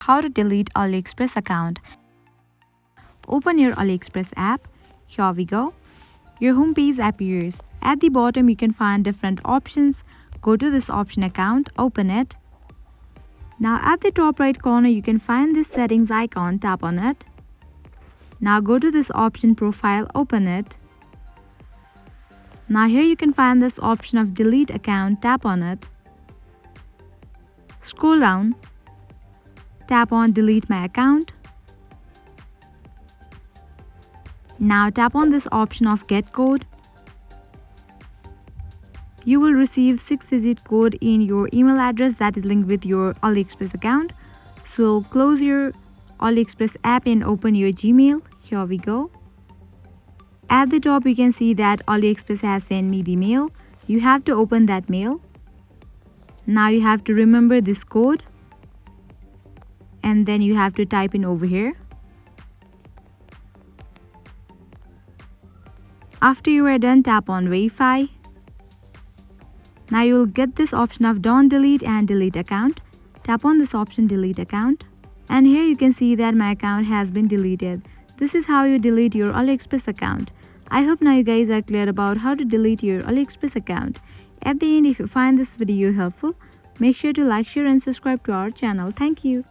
How to delete AliExpress account. Open your AliExpress app. Here we go. Your home page appears. At the bottom you can find different options. Go to this option account, open it. Now at the top right corner you can find this settings icon, tap on it. Now go to this option profile, open it. Now here you can find this option of delete account, tap on it. Scroll down, tap on delete my account. Now tap on this option of get code. You will receive 6-digit code in your email address that is linked with your AliExpress account. So close your AliExpress app and open your Gmail. Here we go. At the top you can see that AliExpress has sent me the mail. You have to open that mail. Now you have to remember this code. And then you have to type in over here. After you are done, tap on verify. Now you will get this option of don't delete and delete account. Tap on this option delete account. And here you can see that my account has been deleted. This is how you delete your AliExpress account. I hope now you guys are clear about how to delete your AliExpress account. At the end, if you find this video helpful, make sure to like, share and subscribe to our channel. Thank you.